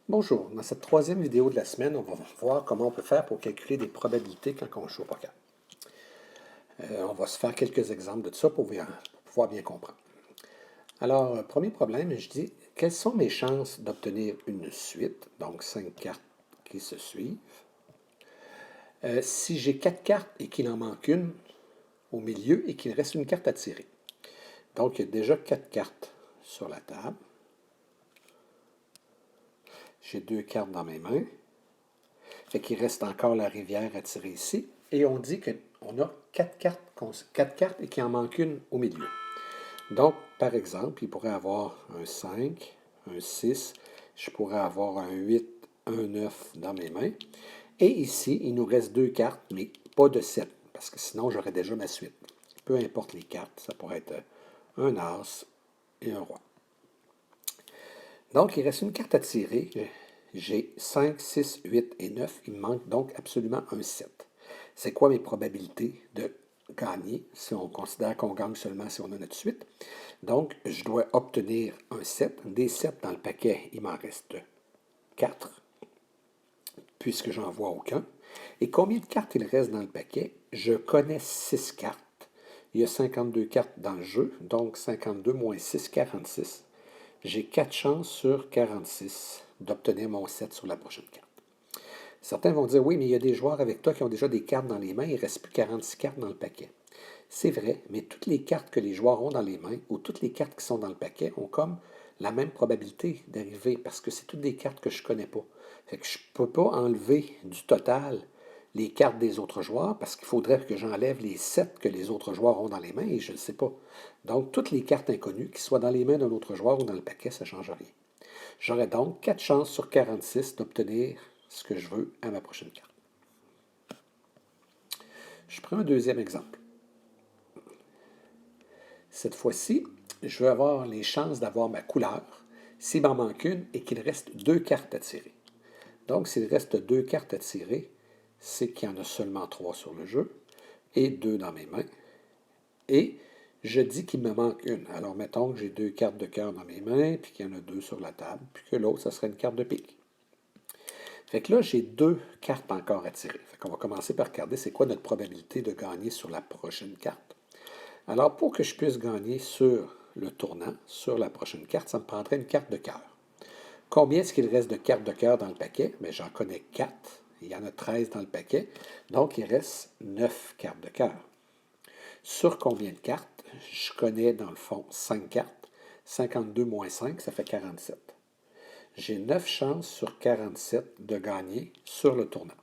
Bonjour, dans cette troisième vidéo de la semaine, on va voir comment on peut faire pour calculer des probabilités quand on joue au poker. On va se faire quelques exemples de ça pour pouvoir bien comprendre. Alors, premier problème, je dis, quelles sont mes chances d'obtenir une suite, donc 5 cartes qui se suivent, si j'ai 4 cartes et qu'il en manque une au milieu et qu'il reste une carte à tirer. Donc, il y a déjà 4 cartes sur la table. J'ai 2 cartes dans mes mains. Fait qu'il reste encore la rivière à tirer ici. Et on dit qu'on a 4 cartes et qu'il en manque une au milieu. Donc, par exemple, il pourrait avoir un 5, un 6, je pourrais avoir un 8, un 9 dans mes mains. Et ici, il nous reste 2 cartes, mais pas de 7, parce que sinon, j'aurais déjà ma suite. Peu importe les cartes, ça pourrait être un as et un roi. Donc, il reste une carte à tirer. J'ai 5, 6, 8 et 9. Il me manque donc absolument un 7. C'est quoi mes probabilités de gagner si on considère qu'on gagne seulement si on a notre suite? Donc, je dois obtenir un 7. Des 7 dans le paquet, il m'en reste 4, puisque j'en vois aucun. Et combien de cartes il reste dans le paquet? Je connais 6 cartes. Il y a 52 cartes dans le jeu, donc 52 moins 6, 46. J'ai 4 chances sur 46 d'obtenir mon 7 sur la prochaine carte. Certains vont dire, oui, mais il y a des joueurs avec toi qui ont déjà des cartes dans les mains, il ne reste plus 46 cartes dans le paquet. C'est vrai, mais toutes les cartes que les joueurs ont dans les mains, ou toutes les cartes qui sont dans le paquet, ont comme la même probabilité d'arriver, parce que c'est toutes des cartes que je ne connais pas. Fait que je ne peux pas enlever du total les cartes des autres joueurs, parce qu'il faudrait que j'enlève les 7 que les autres joueurs ont dans les mains, et je ne le sais pas. Donc, toutes les cartes inconnues, qui soient dans les mains d'un autre joueur ou dans le paquet, ça ne change rien. J'aurai donc 4 chances sur 46 d'obtenir ce que je veux à ma prochaine carte. Je prends un deuxième exemple. Cette fois-ci, je veux avoir les chances d'avoir ma couleur s'il m'en manque une et qu'il reste 2 cartes à tirer. Donc, s'il reste 2 cartes à tirer, c'est qu'il y en a seulement 3 sur le jeu et 2 dans mes mains. Et je dis qu'il me manque une. Alors, mettons que j'ai 2 cartes de cœur dans mes mains, puis qu'il y en a 2 sur la table, puis que l'autre, ça serait une carte de pique. Fait que là, j'ai 2 cartes encore à tirer. Fait qu'on va commencer par regarder c'est quoi notre probabilité de gagner sur la prochaine carte. Alors, pour que je puisse gagner sur le tournant, sur la prochaine carte, ça me prendrait une carte de cœur. Combien est-ce qu'il reste de cartes de cœur dans le paquet? Bien, j'en connais 4. Il y en a 13 dans le paquet. Donc, il reste 9 cartes de cœur. Sur combien de cartes? Je connais, dans le fond, 5 cartes. 52 moins 5, ça fait 47. J'ai 9 chances sur 47 de gagner sur le tournant.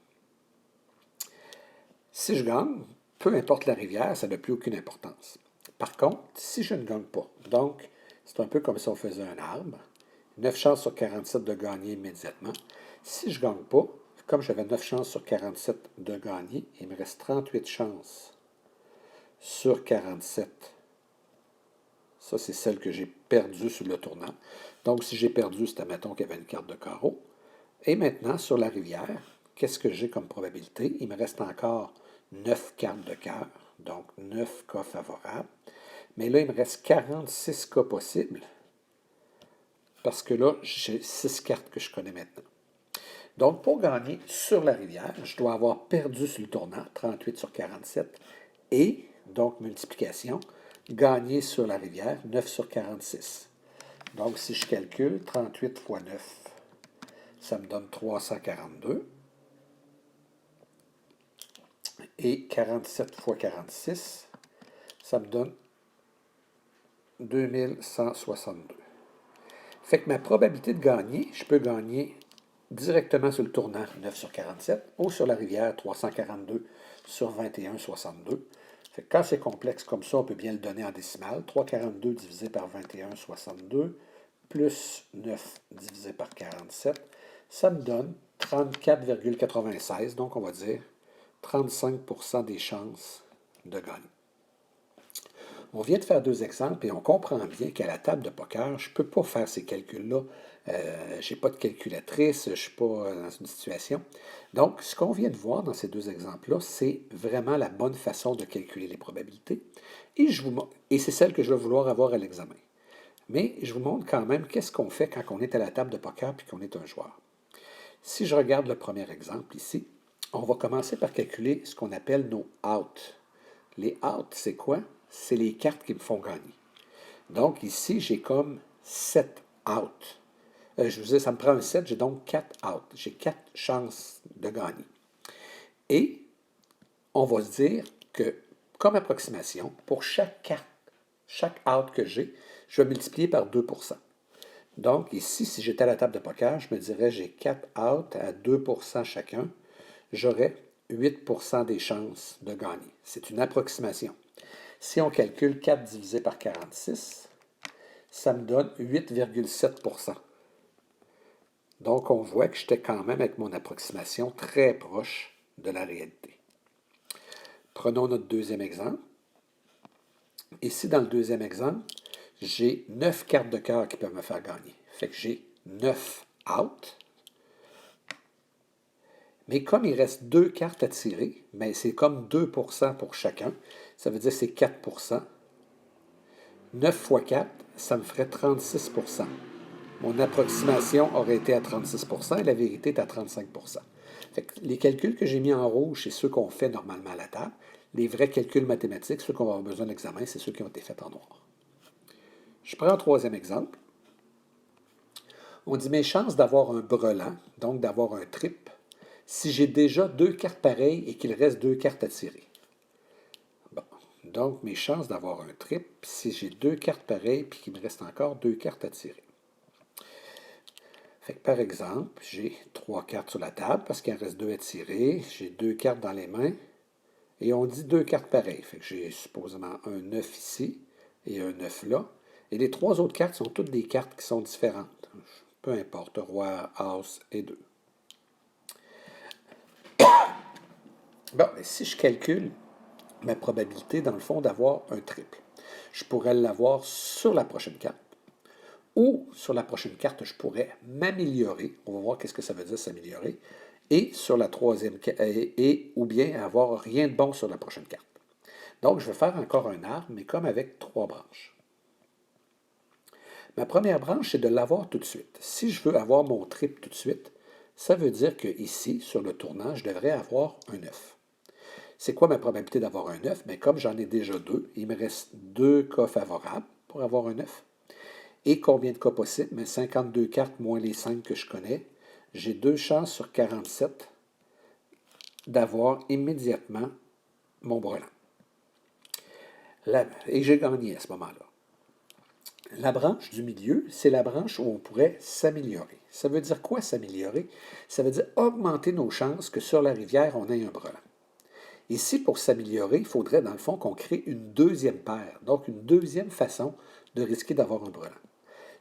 Si je gagne, peu importe la rivière, ça n'a plus aucune importance. Par contre, si je ne gagne pas, donc c'est un peu comme si on faisait un arbre, 9 chances sur 47 de gagner immédiatement. Si je ne gagne pas, comme j'avais 9 chances sur 47 de gagner, il me reste 38 chances sur 47. Ça, c'est celle que j'ai perdue sur le tournant. Donc, si j'ai perdu, c'était, mettons, qu'il y avait une carte de carreau. Et maintenant, sur la rivière, qu'est-ce que j'ai comme probabilité? Il me reste encore 9 cartes de cœur, donc 9 cas favorables. Mais là, il me reste 46 cas possibles, parce que là, j'ai 6 cartes que je connais maintenant. Donc, pour gagner sur la rivière, je dois avoir perdu sur le tournant, 38 sur 47, et, donc multiplication, gagner sur la rivière, 9 sur 46. Donc, si je calcule, 38 fois 9, ça me donne 342. Et 47 fois 46, ça me donne 2162. Fait que ma probabilité de gagner, je peux gagner directement sur le tournant 9 sur 47 ou sur la rivière 342 sur 21,62. Fait que quand c'est complexe comme ça, on peut bien le donner en décimale. 342 divisé par 21,62 plus 9 divisé par 47, ça me donne 34,96. Donc, on va dire 35% des chances de gagner. On vient de faire 2 exemples et on comprend bien qu'à la table de poker, je ne peux pas faire ces calculs-là. Je n'ai pas de calculatrice, je ne suis pas dans une situation. Donc, ce qu'on vient de voir dans ces 2 exemples-là, c'est vraiment la bonne façon de calculer les probabilités. Et c'est celle que je vais vouloir avoir à l'examen. Mais je vous montre quand même qu'est-ce qu'on fait quand on est à la table de poker et qu'on est un joueur. Si je regarde le premier exemple ici, on va commencer par calculer ce qu'on appelle nos outs. Les outs, c'est quoi? C'est les cartes qui me font gagner. Donc ici, j'ai comme 7 outs. Je vous dis, ça me prend un 7, j'ai donc 4 outs. J'ai 4 chances de gagner. Et on va se dire que, comme approximation, pour chaque carte, chaque out que j'ai, je vais multiplier par 2%. Donc, ici, si j'étais à la table de poker, je me dirais j'ai 4 outs à 2% chacun. J'aurais 8% des chances de gagner. C'est une approximation. Si on calcule 4 divisé par 46, ça me donne 8,7%. Donc, on voit que j'étais quand même avec mon approximation très proche de la réalité. Prenons notre deuxième exemple. Ici, dans le deuxième exemple, j'ai 9 cartes de cœur qui peuvent me faire gagner. Fait que j'ai 9 out. Mais comme il reste 2 cartes à tirer, ben c'est comme 2% pour chacun. Ça veut dire que c'est 4%. 9 fois 4, ça me ferait 36%. Mon approximation aurait été à 36% et la vérité est à 35%. Fait que les calculs que j'ai mis en rouge, c'est ceux qu'on fait normalement à la table. Les vrais calculs mathématiques, ceux qu'on va avoir besoin d'examen, c'est ceux qui ont été faits en noir. Je prends un troisième exemple. On dit mes chances d'avoir un brelan, donc d'avoir un trip, si j'ai déjà 2 cartes pareilles et qu'il reste 2 cartes à tirer. Bon, donc mes chances d'avoir un trip, si j'ai 2 cartes pareilles et qu'il me reste encore 2 cartes à tirer. Fait que par exemple, j'ai 3 cartes sur la table parce qu'il en reste 2 à tirer. J'ai 2 cartes dans les mains et on dit 2 cartes pareilles. Fait que j'ai supposément un 9 ici et un 9 là. Et les 3 autres cartes sont toutes des cartes qui sont différentes. Peu importe, roi, as et 2. Bon, mais si je calcule ma probabilité, dans le fond, d'avoir un triple, je pourrais l'avoir sur la prochaine carte. Ou sur la prochaine carte, je pourrais m'améliorer. On va voir qu'est-ce que ça veut dire s'améliorer. Et sur la troisième ou bien avoir rien de bon sur la prochaine carte. Donc, je vais faire encore un arbre, mais comme avec 3 branches. Ma première branche, c'est de l'avoir tout de suite. Si je veux avoir mon triple tout de suite, ça veut dire que ici, sur le tournant, je devrais avoir un 9. C'est quoi ma probabilité d'avoir un 9? Bien, comme j'en ai déjà 2, il me reste 2 cas favorables pour avoir un 9. Et combien de cas possibles? Mais 52 cartes moins les 5 que je connais. J'ai 2 chances sur 47 d'avoir immédiatement mon brelan. Et j'ai gagné à ce moment-là. La branche du milieu, c'est la branche où on pourrait s'améliorer. Ça veut dire quoi s'améliorer? Ça veut dire augmenter nos chances que sur la rivière, on ait un brelan. Ici, pour s'améliorer, il faudrait dans le fond qu'on crée une deuxième paire, donc une deuxième façon de risquer d'avoir un brelan.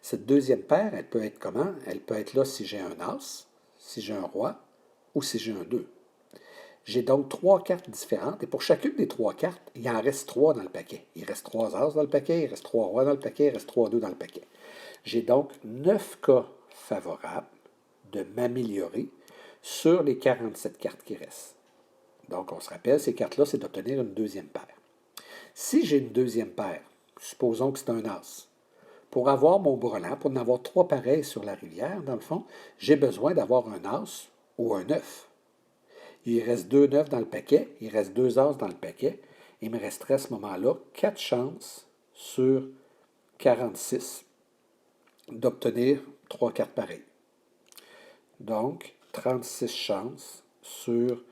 Cette deuxième paire, elle peut être comment? Elle peut être là si j'ai un as, si j'ai un roi ou si j'ai un 2. J'ai donc 3 cartes différentes et pour chacune des 3 cartes, il en reste 3 dans le paquet. Il reste 3 as dans le paquet, il reste 3 rois dans le paquet, il reste 3 2 dans le paquet. J'ai donc 9 cas favorables de m'améliorer sur les 47 cartes qui restent. Donc, on se rappelle, ces cartes-là, c'est d'obtenir une deuxième paire. Si j'ai une deuxième paire, supposons que c'est un as, pour avoir mon brelan, pour en avoir 3 pareils sur la rivière, dans le fond, j'ai besoin d'avoir un as ou un 9. Il reste 2 9 dans le paquet, il reste 2 as dans le paquet. Il me resterait à ce moment-là 4 chances sur 46 d'obtenir 3 cartes pareilles. Donc, 36 chances sur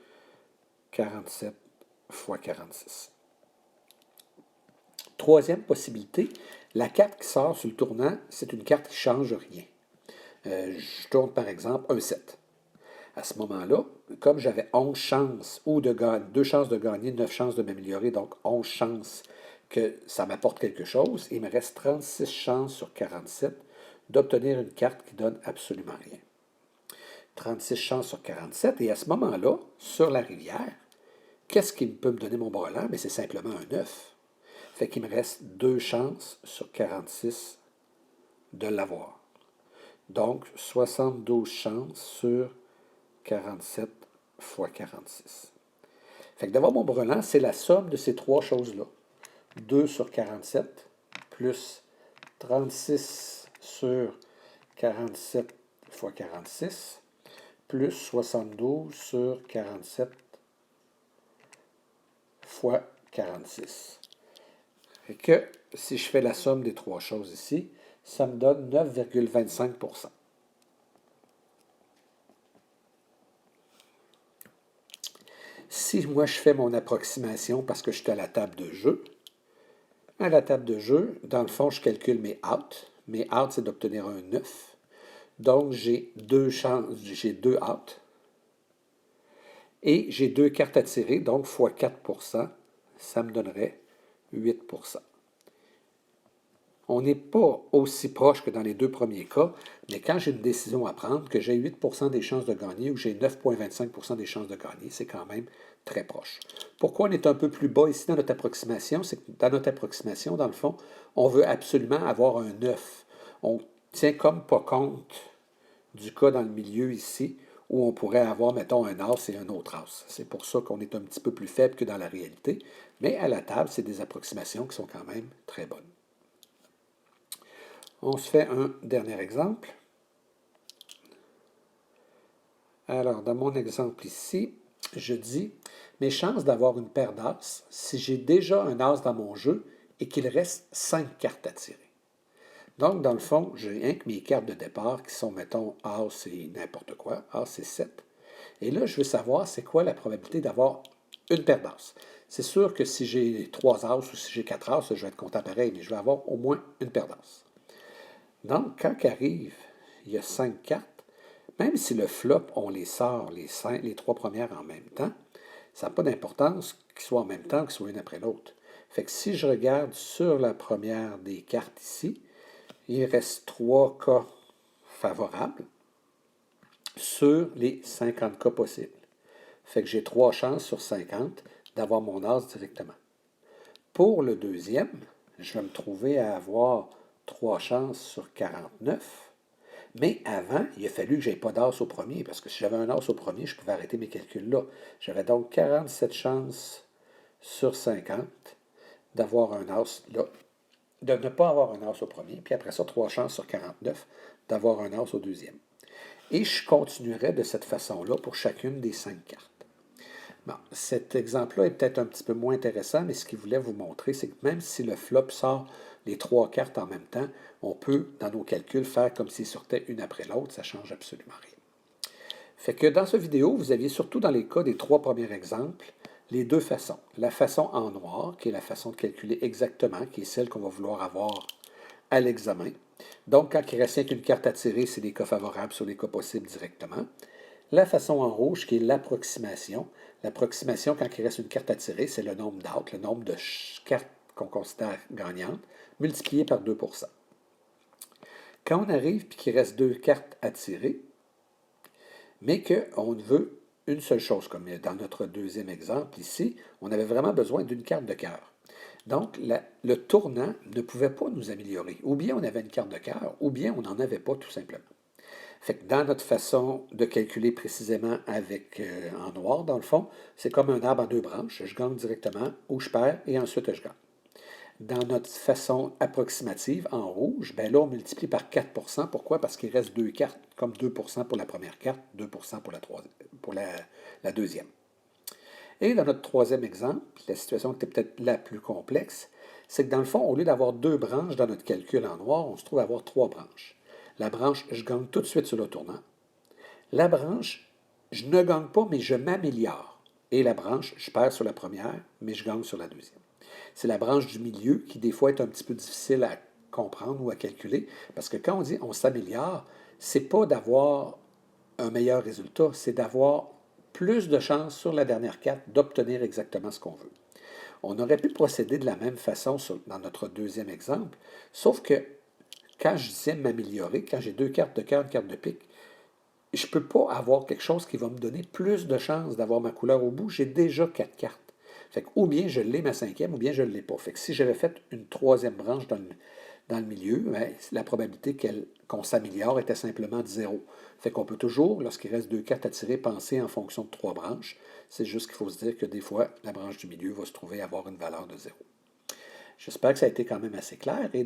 47 fois 46. Troisième possibilité, la carte qui sort sur le tournant, c'est une carte qui ne change rien. Je tourne par exemple un 7. À ce moment-là, comme j'avais 11 chances ou de gagner, 2 chances de gagner, 9 chances de m'améliorer, donc 11 chances que ça m'apporte quelque chose, il me reste 36 chances sur 47 d'obtenir une carte qui donne absolument rien. 36 chances sur 47, et à ce moment-là, sur la rivière, qu'est-ce qui peut me donner mon brelan? C'est simplement un 9. Fait qu'il me reste 2 chances sur 46 de l'avoir. Donc, 72 chances sur 47 fois 46. Fait que d'avoir mon brelan, c'est la somme de ces 3 choses-là. 2 sur 47 plus 36 sur 47 fois 46 plus 72 sur 47 fois 46. Et que si je fais la somme des trois choses ici, ça me donne 9,25 %. Si moi je fais mon approximation parce que je suis à la table de jeu, dans le fond, je calcule mes outs. Mes outs, c'est d'obtenir un 9. Donc, j'ai deux outs. Et j'ai deux cartes à tirer, donc fois 4 %, ça me donnerait 8 %. On n'est pas aussi proche que dans les deux premiers cas, mais quand j'ai une décision à prendre, que j'ai 8 % des chances de gagner ou j'ai 9,25 % des chances de gagner, c'est quand même très proche. Pourquoi on est un peu plus bas ici dans notre approximation? C'est que dans notre approximation, dans le fond, on veut absolument avoir un 9. On tient comme pas compte du cas dans le milieu ici, où on pourrait avoir, mettons, un as et un autre as. C'est pour ça qu'on est un petit peu plus faible que dans la réalité, mais à la table, c'est des approximations qui sont quand même très bonnes. On se fait un dernier exemple. Alors, dans mon exemple ici, je dis mes chances d'avoir une paire d'as si j'ai déjà un as dans mon jeu et qu'il reste 5 cartes à tirer. Donc, dans le fond, j'ai rien que mes cartes de départ qui sont, mettons, as et n'importe quoi, as et 7. Et là, je veux savoir c'est quoi la probabilité d'avoir une paire d'as. C'est sûr que si j'ai 3 as ou si j'ai 4 as, je vais être content pareil, mais je vais avoir au moins une paire d'as. Donc, quand arrive, il y a 5 cartes, même si le flop, on les sort, les 3 premières en même temps, ça n'a pas d'importance qu'ils soient en même temps, qu'ils soient une après l'autre. Fait que si je regarde sur la première des cartes ici, il reste 3 cas favorables sur les 50 cas possibles. Fait que j'ai 3 chances sur 50 d'avoir mon as directement. Pour le deuxième, je vais me trouver à avoir 3 chances sur 49. Mais avant, il a fallu que je n'aie pas d'as au premier, parce que si j'avais un as au premier, je pouvais arrêter mes calculs là. J'avais donc 47 chances sur 50 d'avoir un as là, de ne pas avoir un as au premier, puis après ça, 3 chances sur 49 d'avoir un as au deuxième. Et je continuerai de cette façon-là pour chacune des 5 cartes. Bon, cet exemple-là est peut-être un petit peu moins intéressant, mais ce qu'il voulait vous montrer, c'est que même si le flop sort les 3 cartes en même temps, on peut, dans nos calculs, faire comme s'ils sortaient une après l'autre, ça ne change absolument rien. Fait que dans cette vidéo, vous aviez surtout dans les cas des 3 premiers exemples, les deux façons. La façon en noir, qui est la façon de calculer exactement, qui est celle qu'on va vouloir avoir à l'examen. Donc, quand il reste rien qu'une carte à tirer, c'est des cas favorables sur les cas possibles directement. La façon en rouge, qui est l'approximation. L'approximation, quand il reste une carte à tirer, c'est le nombre d'outs, le nombre de cartes qu'on considère gagnantes, multiplié par 2 %. Quand on arrive et qu'il reste 2 cartes à tirer, mais qu'on veut une seule chose, comme dans notre deuxième exemple ici, on avait vraiment besoin d'une carte de cœur. Donc, le tournant ne pouvait pas nous améliorer. Ou bien on avait une carte de cœur, ou bien on n'en avait pas tout simplement. Fait que dans notre façon de calculer précisément avec en noir, dans le fond, c'est comme un arbre en 2 branches. Je gagne directement ou je perds et ensuite je gagne. Dans notre façon approximative, en rouge, bien là, on multiplie par 4 %. Pourquoi? Parce qu'il reste 2 cartes, comme 2 % pour la première carte, 2 % pour la deuxième. Et dans notre troisième exemple, la situation qui était peut-être la plus complexe, c'est que dans le fond, au lieu d'avoir 2 branches dans notre calcul en noir, on se trouve à avoir 3 branches. La branche, je gagne tout de suite sur le tournant. La branche, je ne gagne pas, mais je m'améliore. Et la branche, je perds sur la première, mais je gagne sur la deuxième. C'est la branche du milieu qui, des fois, est un petit peu difficile à comprendre ou à calculer, parce que quand on dit on s'améliore, c'est pas d'avoir un meilleur résultat, c'est d'avoir plus de chances sur la dernière carte d'obtenir exactement ce qu'on veut. On aurait pu procéder de la même façon dans notre deuxième exemple, sauf que quand je disais m'améliorer, quand j'ai 2 cartes de cœur, une carte de pique, je ne peux pas avoir quelque chose qui va me donner plus de chances d'avoir ma couleur au bout. J'ai déjà 4 cartes. Fait que, ou bien je l'ai ma cinquième, ou bien je ne l'ai pas. Fait que si j'avais fait une troisième branche dans le milieu, bien, la probabilité qu'on s'améliore était simplement de 0. Fait qu'on peut toujours, lorsqu'il reste 2 cartes à tirer, penser en fonction de 3 branches. C'est juste qu'il faut se dire que des fois, la branche du milieu va se trouver avoir une valeur de 0. J'espère que ça a été quand même assez clair. Et